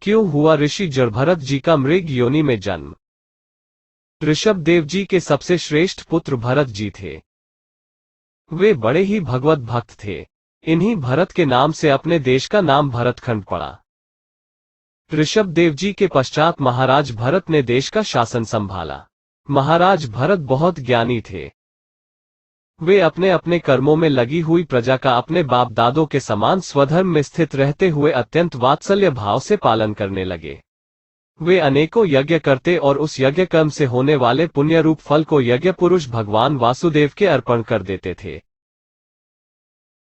क्यों हुआ ऋषि जड़भरत जी का मृग योनि में जन्म? ऋषभ देव जी के सबसे श्रेष्ठ पुत्र भरत जी थे। वे बड़े ही भगवत भक्त थे। इन्हीं भरत के नाम से अपने देश का नाम भरतखंड पड़ा। ऋषभ देव जी के पश्चात महाराज भरत ने देश का शासन संभाला। महाराज भरत बहुत ज्ञानी थे। वे अपने अपने कर्मों में लगी हुई प्रजा का अपने बाप दादों के समान स्वधर्म में स्थित रहते हुए अत्यंत वात्सल्य भाव से पालन करने लगे। वे अनेकों यज्ञ करते और उस यज्ञ कर्म से होने वाले पुण्य रूप फल को यज्ञ पुरुष भगवान वासुदेव के अर्पण कर देते थे।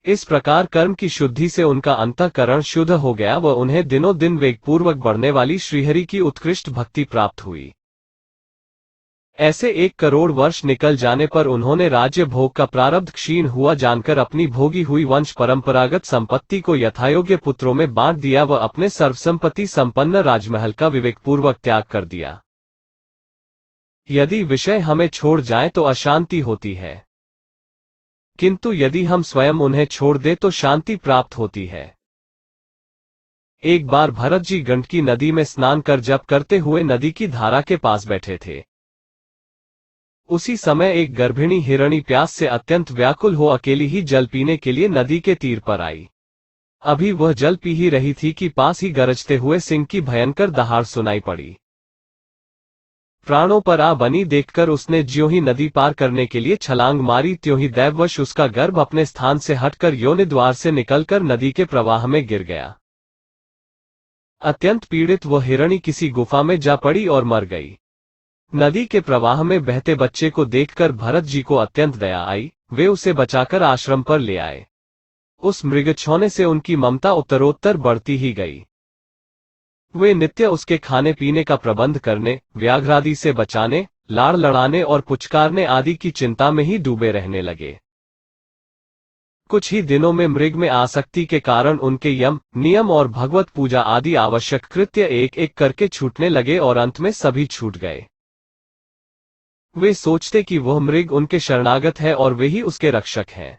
इस प्रकार कर्म की शुद्धि से उनका अंतःकरण शुद्ध हो गया व उन्हें दिनों दिन वेगपूर्वक बढ़ने वाली श्रीहरि की उत्कृष्ट भक्ति प्राप्त हुई। ऐसे 1 करोड़ वर्ष निकल जाने पर उन्होंने राज्य भोग का प्रारब्ध क्षीण हुआ जानकर अपनी भोगी हुई वंश परंपरागत संपत्ति को यथायोग्य पुत्रों में बांट दिया व अपने सर्वसंपत्ति संपन्न राजमहल का विवेकपूर्वक त्याग कर दिया। यदि विषय हमें छोड़ जाएं तो अशांति होती है, किंतु यदि हम स्वयं उन्हें छोड़ दें तो शांति प्राप्त होती है। एक बार भरत जी गंडकी नदी में स्नान कर जप करते हुए नदी की धारा के पास बैठे थे। उसी समय एक गर्भिणी हिरणी प्यास से अत्यंत व्याकुल हो अकेली ही जल पीने के लिए नदी के तीर पर आई। अभी वह जल पी ही रही थी कि पास ही गरजते हुए सिंह की भयंकर दहाड़ सुनाई पड़ी। प्राणों पर आ बनी देखकर उसने ज्यों ही नदी पार करने के लिए छलांग मारी त्यों ही दैववश उसका गर्भ अपने स्थान से हटकर योनि द्वार से निकलकर नदी के प्रवाह में गिर गया। अत्यंत पीड़ित वह हिरणी किसी गुफा में जा पड़ी और मर गई। नदी के प्रवाह में बहते बच्चे को देखकर भरत जी को अत्यंत दया आई। वे उसे बचाकर आश्रम पर ले आए। उस मृगछौने से उनकी ममता उत्तरोत्तर बढ़ती ही गई। वे नित्य उसके खाने पीने का प्रबंध करने, व्याघ्रादि से बचाने, लाड़ लड़ाने और पुचकारने आदि की चिंता में ही डूबे रहने लगे। कुछ ही दिनों में मृग में आसक्ति के कारण उनके यम, नियम और भगवत पूजा आदि आवश्यक कृत्य एक एक करके छूटने लगे और अंत में सभी छूट गए। वे सोचते कि वह मृग उनके शरणागत है और वे ही उसके रक्षक हैं।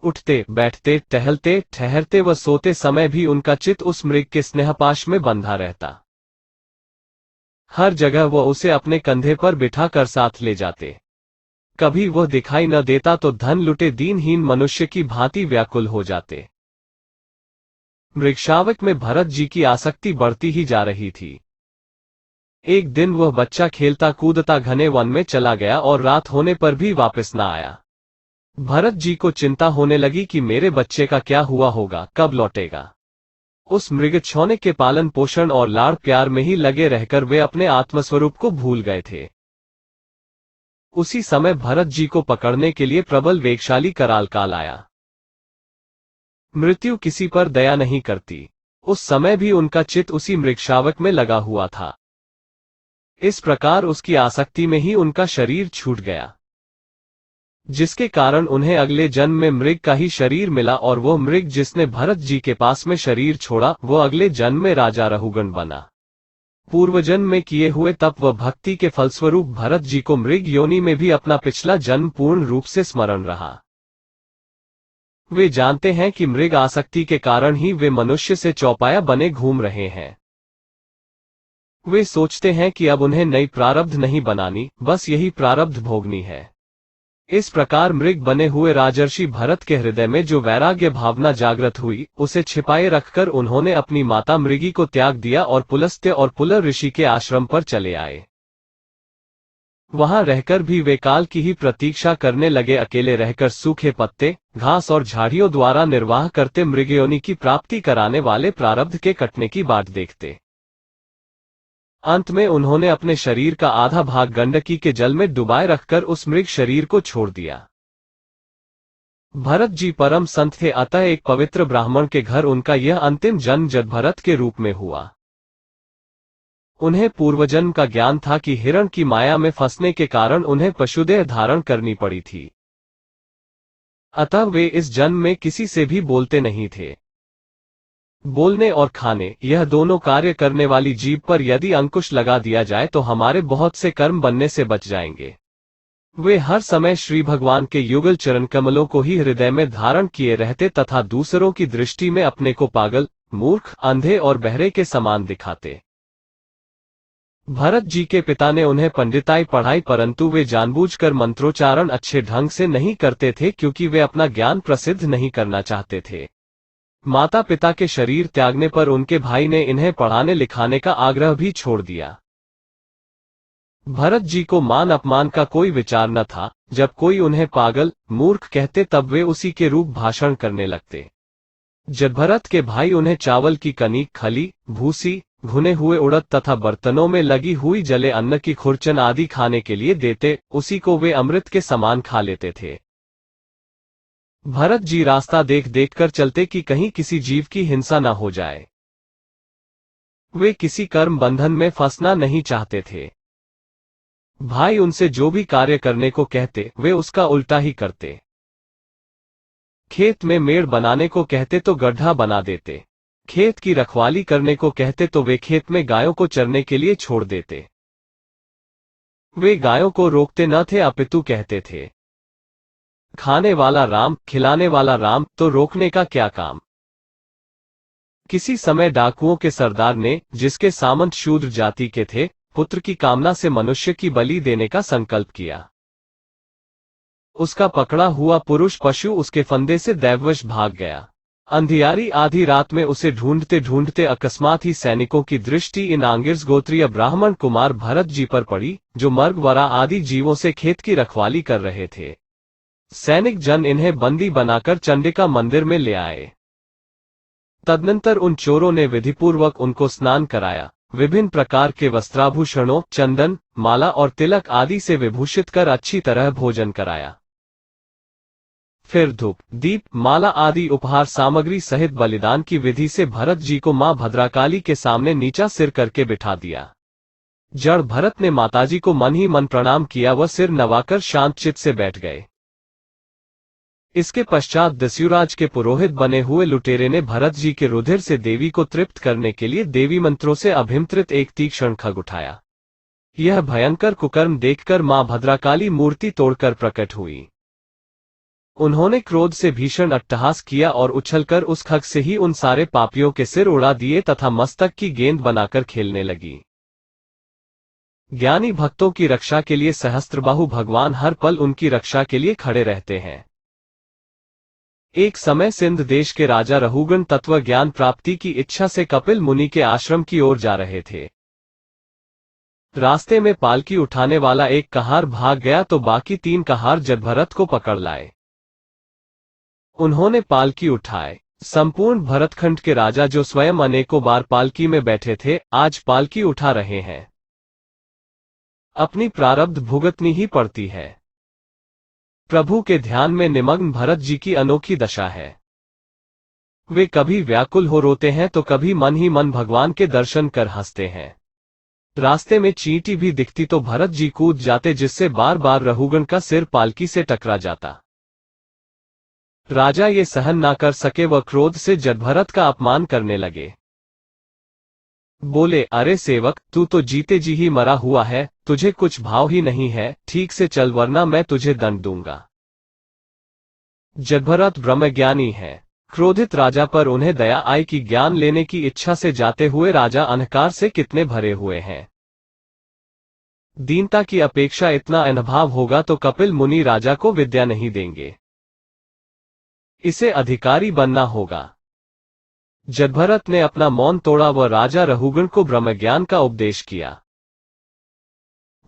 उठते, बैठते, टहलते, ठहरते व सोते समय भी उनका चित्त उस मृग के स्नेहपाश में बंधा रहता। हर जगह वह उसे अपने कंधे पर बिठाकर साथ ले जाते। कभी वह दिखाई न देता तो धन लुटे दीनहीन मनुष्य की भांति व्याकुल हो जाते। मृगशावक में भरत जी की आसक्ति बढ़ती ही जा रही थी। एक दिन वह बच्चा खेलता कूदता घने वन में चला गया और रात होने पर भी वापस न आया। भरत जी को चिंता होने लगी कि मेरे बच्चे का क्या हुआ होगा, कब लौटेगा। उस मृगछौने के पालन पोषण और लाड़ प्यार में ही लगे रहकर वे अपने आत्मस्वरूप को भूल गए थे। उसी समय भरत जी को पकड़ने के लिए प्रबल वेगशाली कराल काल आया। मृत्यु किसी पर दया नहीं करती। उस समय भी उनका चित्त उसी मृगशावक में लगा हुआ था। इस प्रकार उसकी आसक्ति में ही उनका शरीर छूट गया, जिसके कारण उन्हें अगले जन्म में मृग का ही शरीर मिला और वो मृग जिसने भरत जी के पास में शरीर छोड़ा वो अगले जन्म में राजा रहुगण बना। पूर्व जन्म में किए हुए तप व भक्ति के फलस्वरूप भरत जी को मृग योनि में भी अपना पिछला जन्म पूर्ण रूप से स्मरण रहा। वे जानते हैं कि मृग आसक्ति के कारण ही वे मनुष्य से चौपाया बने घूम रहे हैं। वे सोचते हैं कि अब उन्हें नई प्रारब्ध नहीं बनानी, बस यही प्रारब्ध भोगनी है। इस प्रकार मृग बने हुए राजर्षि भरत के हृदय में जो वैराग्य भावना जागृत हुई, उसे छिपाए रखकर उन्होंने अपनी माता मृगी को त्याग दिया और पुलस्त्य और पुलर ऋषि के आश्रम पर चले आए। वहां रहकर भी वे काल की ही प्रतीक्षा करने लगे। अकेले रहकर सूखे पत्ते, घास और झाड़ियों द्वारा निर्वाह करते मृगयोनि की प्राप्ति कराने वाले प्रारब्ध के कटने की बाट देखते। अंत में उन्होंने अपने शरीर का आधा भाग गंडकी के जल में डुबाए रखकर उस मृग शरीर को छोड़ दिया। भरत जी परम संत थे, अतः एक पवित्र ब्राह्मण के घर उनका यह अंतिम जन्म जड़भरत के रूप में हुआ। उन्हें पूर्वजन्म का ज्ञान था कि हिरण की माया में फंसने के कारण उन्हें पशुदेह धारण करनी पड़ी थी। अतः वे इस जन्म में किसी से भी बोलते नहीं थे। बोलने और खाने, यह दोनों कार्य करने वाली जीभ पर यदि अंकुश लगा दिया जाए तो हमारे बहुत से कर्म बनने से बच जाएंगे। वे हर समय श्री भगवान के युगल चरण कमलों को ही हृदय में धारण किए रहते तथा दूसरों की दृष्टि में अपने को पागल, मूर्ख, अंधे और बहरे के समान दिखाते। भरत जी के पिता ने उन्हें पंडिताई पढ़ाई, परंतु वे जानबूझकर मंत्रोच्चारण अच्छे ढंग से नहीं करते थे क्योंकि वे अपना ज्ञान प्रसिद्ध नहीं करना चाहते थे। माता पिता के शरीर त्यागने पर उनके भाई ने इन्हें पढ़ाने लिखाने का आग्रह भी छोड़ दिया। भरत जी को मान अपमान का कोई विचार न था। जब कोई उन्हें पागल, मूर्ख कहते तब वे उसी के रूप भाषण करने लगते। जब भरत के भाई उन्हें चावल की कनी, खली, भूसी, भुने हुए उड़द तथा बर्तनों में लगी हुई जले अन्न की खुरचन आदि खाने के लिए देते, उसी को वे अमृत के समान खा लेते थे। भरत जी रास्ता देख देख कर चलते कि कहीं किसी जीव की हिंसा न हो जाए। वे किसी कर्म बंधन में फंसना नहीं चाहते थे। भाई उनसे जो भी कार्य करने को कहते वे उसका उल्टा ही करते। खेत में मेड़ बनाने को कहते तो गड्ढा बना देते। खेत की रखवाली करने को कहते तो वे खेत में गायों को चरने के लिए छोड़ देते। वे गायों को रोकते न थे अपितु कहते थे, खाने वाला राम, खिलाने वाला राम, तो रोकने का क्या काम। किसी समय डाकुओं के सरदार ने, जिसके सामंत शूद्र जाति के थे, पुत्र की कामना से मनुष्य की बलि देने का संकल्प किया। उसका पकड़ा हुआ पुरुष पशु उसके फंदे से दैववश भाग गया। अंधियारी आधी रात में उसे ढूंढते ढूंढते अकस्मात ही सैनिकों की दृष्टि इन आंगिर्स गोत्रीय ब्राह्मण कुमार भरत जी पर पड़ी, जो मर्ग वरा आदि जीवों से खेत की रखवाली कर रहे थे। सैनिक जन इन्हें बंदी बनाकर चंडिका मंदिर में ले आए। तदनंतर उन चोरों ने विधिपूर्वक उनको स्नान कराया, विभिन्न प्रकार के वस्त्राभूषणों, चंदन, माला और तिलक आदि से विभूषित कर अच्छी तरह भोजन कराया। फिर धूप, दीप, माला आदि उपहार सामग्री सहित बलिदान की विधि से भरत जी को मां भद्राकाली के सामने नीचा सिर करके बिठा दिया। जड़ भरत ने माताजी को मन ही मन प्रणाम किया व सिर नवाकर शांत चित्त से बैठ गए। इसके पश्चात दस्युराज के पुरोहित बने हुए लुटेरे ने भरत जी के रुधिर से देवी को तृप्त करने के लिए देवी मंत्रों से अभिमंत्रित एक तीक्ष्ण खग उठाया। यह भयंकर कुकर्म देखकर मां भद्राकाली मूर्ति तोड़कर प्रकट हुई। उन्होंने क्रोध से भीषण अट्टहास किया और उछलकर उस खग से ही उन सारे पापियों के सिर उड़ा दिए तथा मस्तक की गेंद बनाकर खेलने लगी। ज्ञानी भक्तों की रक्षा के लिए सहस्त्रबाहु भगवान हर पल उनकी रक्षा के लिए खड़े रहते हैं। एक समय सिंध देश के राजा रहुगण तत्व ज्ञान प्राप्ति की इच्छा से कपिल मुनि के आश्रम की ओर जा रहे थे। रास्ते में पालकी उठाने वाला एक कहार भाग गया तो बाकी 3 कहार जड़भरत को पकड़ लाए। उन्होंने पालकी उठाए। संपूर्ण भरतखंड के राजा जो स्वयं अनेकों बार पालकी में बैठे थे, आज पालकी उठा रहे हैं। अपनी प्रारब्ध भुगतनी ही पड़ती है। प्रभु के ध्यान में निमग्न भरत जी की अनोखी दशा है। वे कभी व्याकुल हो रोते हैं तो कभी मन ही मन भगवान के दर्शन कर हंसते हैं। रास्ते में चींटी भी दिखती तो भरत जी कूद जाते, जिससे बार बार रहुगण का सिर पालकी से टकरा जाता। राजा ये सहन ना कर सके व क्रोध से जड़भरत का अपमान करने लगे। बोले, अरे सेवक, तू तो जीते जी ही मरा हुआ है, तुझे कुछ भाव ही नहीं है, ठीक से चल वरना मैं तुझे दंड दूंगा। जड़भरत ब्रह्मज्ञानी है। क्रोधित राजा पर उन्हें दया आई कि ज्ञान लेने की इच्छा से जाते हुए राजा अंधकार से कितने भरे हुए हैं। दीनता की अपेक्षा इतना अनभाव होगा तो कपिल मुनि राजा को विद्या नहीं देंगे। इसे अधिकारी बनना होगा। जड़भरत ने अपना मौन तोड़ा व राजा रहुगण को ब्रह्मज्ञान का उपदेश किया।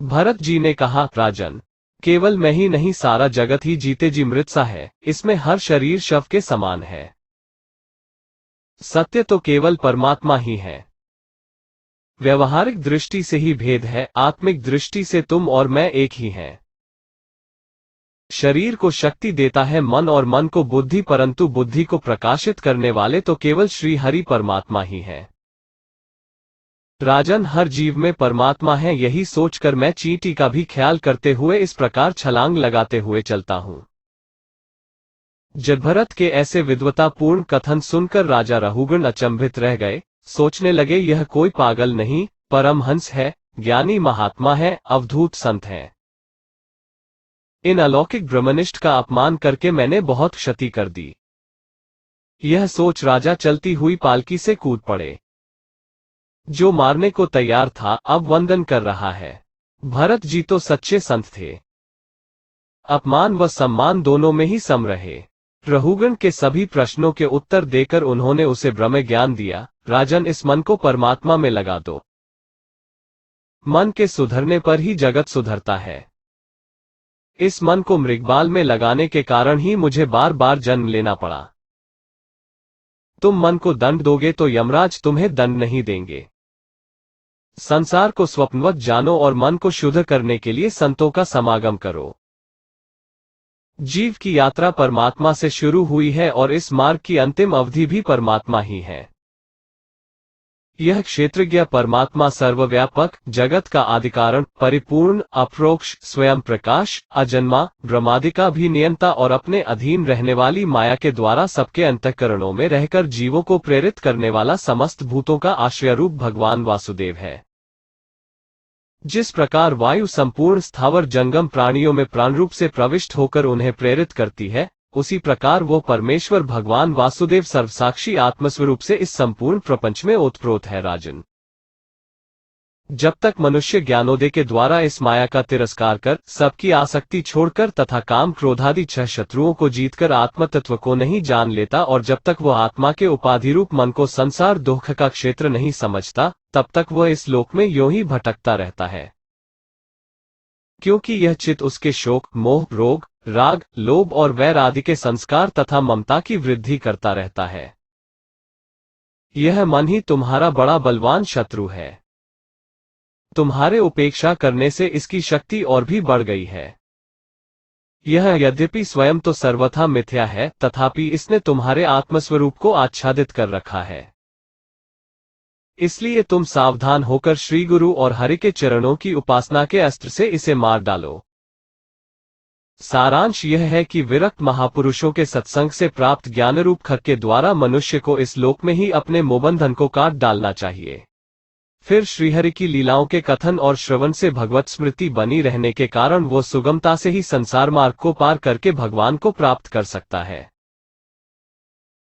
भरत जी ने कहा, राजन, केवल मैं ही नहीं, सारा जगत ही जीते जी मृत सा है, इसमें हर शरीर शव के समान है। सत्य तो केवल परमात्मा ही है। व्यवहारिक दृष्टि से ही भेद है, आत्मिक दृष्टि से तुम और मैं एक ही हैं। शरीर को शक्ति देता है मन और मन को बुद्धि, परंतु बुद्धि को प्रकाशित करने वाले तो केवल श्री हरि परमात्मा ही है। राजन, हर जीव में परमात्मा है, यही सोचकर मैं चींटी का भी ख्याल करते हुए इस प्रकार छलांग लगाते हुए चलता हूं। जड़भरत के ऐसे विद्वतापूर्ण कथन सुनकर राजा रहुगण अचंभित रह गए। सोचने लगे, यह कोई पागल नहीं, परमहंस है, ज्ञानी महात्मा है, अवधूत संत है। इन अलौकिक ब्रह्मनिष्ठ का अपमान करके मैंने बहुत क्षति कर दी। यह सोच राजा चलती हुई पालकी से कूद पड़े। जो मारने को तैयार था अब वंदन कर रहा है। भरत जी तो सच्चे संत थे। अपमान व सम्मान दोनों में ही सम रहे। रहुगण के सभी प्रश्नों के उत्तर देकर उन्होंने उसे ब्रह्म ज्ञान दिया। राजन, इस मन को परमात्मा में लगा दो। मन के सुधरने पर ही जगत सुधरता है। इस मन को मृगबाल में लगाने के कारण ही मुझे बार बार जन्म लेना पड़ा। तुम मन को दंड दोगे तो यमराज तुम्हें दंड नहीं देंगे। संसार को स्वप्नवत जानो और मन को शुद्ध करने के लिए संतों का समागम करो। जीव की यात्रा परमात्मा से शुरू हुई है और इस मार्ग की अंतिम अवधि भी परमात्मा ही है। यह क्षेत्रज्ञ परमात्मा सर्वव्यापक, जगत का आदिकारण, परिपूर्ण, अप्रोक्ष, स्वयं प्रकाश, अजन्मा, ब्रह्मादिका भी नियंता और अपने अधीन रहने वाली माया के द्वारा सबके अंतःकरणों में रहकर जीवों को प्रेरित करने वाला समस्त भूतों का आश्रयरूप भगवान वासुदेव है। जिस प्रकार वायु संपूर्ण स्थावर जंगम प्राणियों में प्राणरूप से प्रविष्ट होकर उन्हें प्रेरित करती है, उसी प्रकार वो परमेश्वर भगवान वासुदेव सर्वसाक्षी आत्मस्वरूप से इस संपूर्ण प्रपंच में ओतप्रोत है। राजन, जब तक मनुष्य ज्ञानोदय के द्वारा इस माया का तिरस्कार कर, सबकी आसक्ति छोड़कर तथा काम क्रोधादि 6 शत्रुओं को जीतकर आत्मतत्व को नहीं जान लेता और जब तक वह आत्मा के उपाधिरूप मन को संसार दुख का क्षेत्र नहीं समझता, तब तक वह इस लोक में यूं ही भटकता रहता है। क्योंकि यह चित्त उसके शोक, मोह, रोग, राग, लोभ और वैर आदि के संस्कार तथा ममता की वृद्धि करता रहता है। यह मन ही तुम्हारा बड़ा बलवान शत्रु है। तुम्हारे उपेक्षा करने से इसकी शक्ति और भी बढ़ गई है। यह यद्यपि स्वयं तो सर्वथा मिथ्या है, तथापि इसने तुम्हारे आत्मस्वरूप को आच्छादित कर रखा है। इसलिए तुम सावधान होकर श्री गुरु और हरि के चरणों की उपासना के अस्त्र से इसे मार डालो। सारांश यह है कि विरक्त महापुरुषों के सत्संग से प्राप्त ज्ञानरूप खग के द्वारा मनुष्य को इस लोक में ही अपने मोहबंधन को काट डालना चाहिए। फिर श्रीहरि की लीलाओं के कथन और श्रवण से भगवत स्मृति बनी रहने के कारण वो सुगमता से ही संसार मार्ग को पार करके भगवान को प्राप्त कर सकता है।